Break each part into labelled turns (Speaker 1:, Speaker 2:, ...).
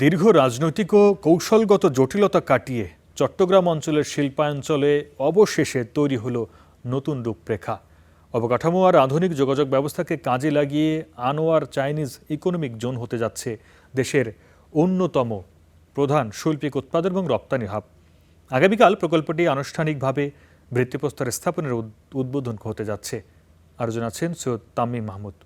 Speaker 1: দীর্ঘ রাজনৈতিক ও কৌশলগত জটিলতা কাটিয়ে চট্টগ্রাম অঞ্চলের শিল্পাঞ্চলে অবশেষে তৈরি হলো নতুন রূপরেখা। অবকাঠামো আর আধুনিক যোগাযোগ ব্যবস্থাকে কাজে লাগিয়ে আনোয়ার চাইনিজ ইকোনমিক জোন হতে যাচ্ছে দেশের অন্যতম প্রধান শৈল্পিক উৎপাদন এবং রপ্তানি হাব। আগামীকাল প্রকল্পটি আনুষ্ঠানিকভাবে ভিত্তিপ্রস্তর স্থাপনের উদ্বোধন হতে যাচ্ছে। আরও জানাচ্ছেন সৈয়দ তামিম মাহমুদ।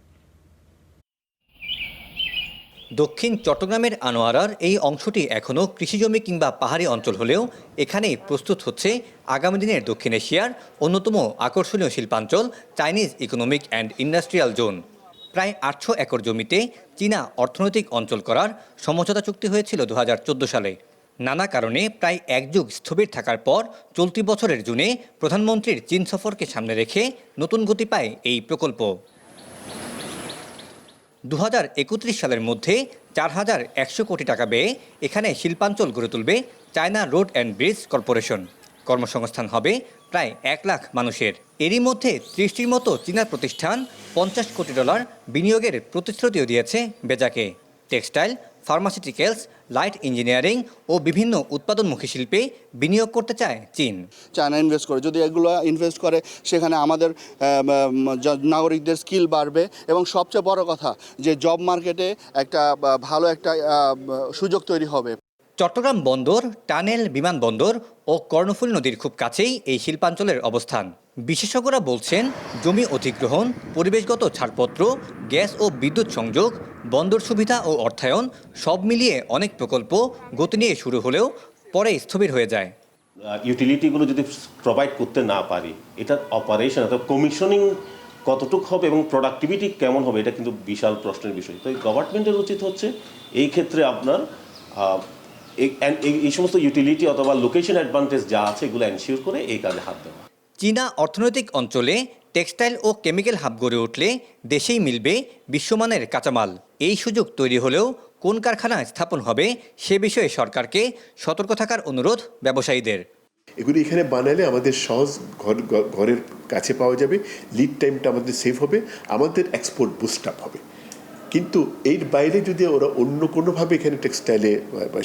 Speaker 2: দক্ষিণ চট্টগ্রামের আনোয়ারার এই অংশটি এখনও কৃষিজমি কিংবা পাহাড়ি অঞ্চল হলেও এখানেই প্রস্তুত হচ্ছে আগামী দিনের দক্ষিণ এশিয়ার অন্যতম আকর্ষণীয় শিল্পাঞ্চল Chinese economic and industrial zone. প্রায় ৮০০ একর জমিতে চীনা অর্থনৈতিক অঞ্চল করার সমঝোতা চুক্তি হয়েছিল ২০১৪ সালে। নানা কারণে প্রায় এক যুগ স্থবির থাকার পর চলতি বছরের জুনে প্রধানমন্ত্রীর চীন সফরকে সামনে রেখে নতুন গতি পায় এই প্রকল্প। ২০৩১ সালের মধ্যে ৪,১০০ কোটি টাকা ব্যয়ে এখানে শিল্পাঞ্চল গড়ে তুলবে China road and bridge corporation. কর্মসংস্থান হবে প্রায় ১ লাখ মানুষের। এরই মধ্যে ৩০টির মতো চীনা প্রতিষ্ঠান $৫০ কোটি বিনিয়োগের প্রতিশ্রুতিও দিয়েছে বেজাকে। টেক্সটাইল, ফার্মাসিউটিক্যালস, লাইট ইঞ্জিনিয়ারিং ও বিভিন্ন উৎপাদনমুখী শিল্পে বিনিয়োগ করতে চায় চীন।
Speaker 3: চায়না ইনভেস্ট করে, যদি এগুলো ইনভেস্ট করে সেখানে আমাদের নাগরিকদের স্কিল বাড়বে এবং সবচেয়ে বড় কথা যে জব মার্কেটে একটা ভালো একটা সুযোগ তৈরি হবে।
Speaker 2: চট্টগ্রাম বন্দর, টানেল, বিমানবন্দর ও কর্ণফুলী নদীর খুব কাছেই এই শিল্পাঞ্চলের অবস্থান। বিশেষজ্ঞরা বলছেন, জমি অধিগ্রহণ, পরিবেশগত ছাড়পত্র, গ্যাস ও বিদ্যুৎ সংযোগ, বন্দর সুবিধা ও অর্থায়ন সব মিলিয়ে অনেক প্রকল্প গতি নিয়ে শুরু হলেও পরে স্থবির হয়ে যায়।
Speaker 4: ইউটিলিটিগুলো যদি প্রোভাইড করতে না পারি, এটার অপারেশন অর্থাৎ কমিশনিং কতটুকু হবে এবং প্রোডাক্টিভিটি কেমন হবে, এটা কিন্তু বিশাল প্রশ্নের বিষয়। তো গভর্নমেন্টের উচিত হচ্ছে এই ক্ষেত্রে আপনার এই সমস্ত ইউটিলিটি অথবা লোকেশন অ্যাডভান্টেজ যা আছে এগুলো এনশিওর করে এই কাজে হাত দেওয়া।
Speaker 2: চীনা অর্থনৈতিক অঞ্চলে টেক্সটাইল ও কেমিক্যাল হাব গড়ে উঠলে দেশেই মিলবে বিশ্বমানের কাঁচামাল। এই সুযোগ তৈরি হলেও কোন কারখানা স্থাপন হবে সে বিষয়ে সরকারকে সতর্ক থাকার অনুরোধ ব্যবসায়ীদের।
Speaker 5: এগুলি এখানে বানালে আমাদের সহজ ঘরের কাছে পাওয়া যাবে, লিড টাইমটা আমাদের সেভ হবে, আমাদের এক্সপোর্ট বুস্ট আপ হবে। কিন্তু এর বাইরে যদি ওরা অন্য কোনোভাবে এখানে টেক্সটাইলে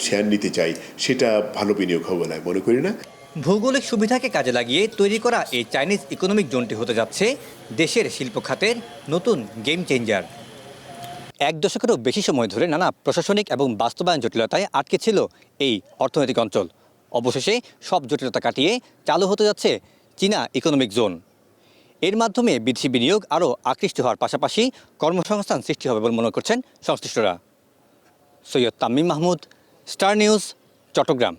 Speaker 5: শেয়ার নিতে চায়, সেটা ভালো বিনিয়োগ হবে বলে মনে করি না।
Speaker 2: ভৌগোলিক সুবিধাকে কাজে লাগিয়ে তৈরি করা এই চাইনিজ ইকোনমিক জোনটি হতে যাচ্ছে দেশের শিল্প খাতের নতুন গেম চেঞ্জার। ১ দশকেরও বেশি সময় ধরে নানা প্রশাসনিক এবং বাস্তবায়ন জটিলতায় আটকে ছিল এই অর্থনৈতিক অঞ্চল। অবশেষে সব জটিলতা কাটিয়ে চালু হতে যাচ্ছে চীনা ইকোনমিক জোন। এর মাধ্যমে বিদেশি বিনিয়োগ আরও আকৃষ্ট হওয়ার পাশাপাশি কর্মসংস্থান সৃষ্টি হবে বলে মনে করছেন সংশ্লিষ্টরা। Syed Tamim Mahmud, star news, Chittagong.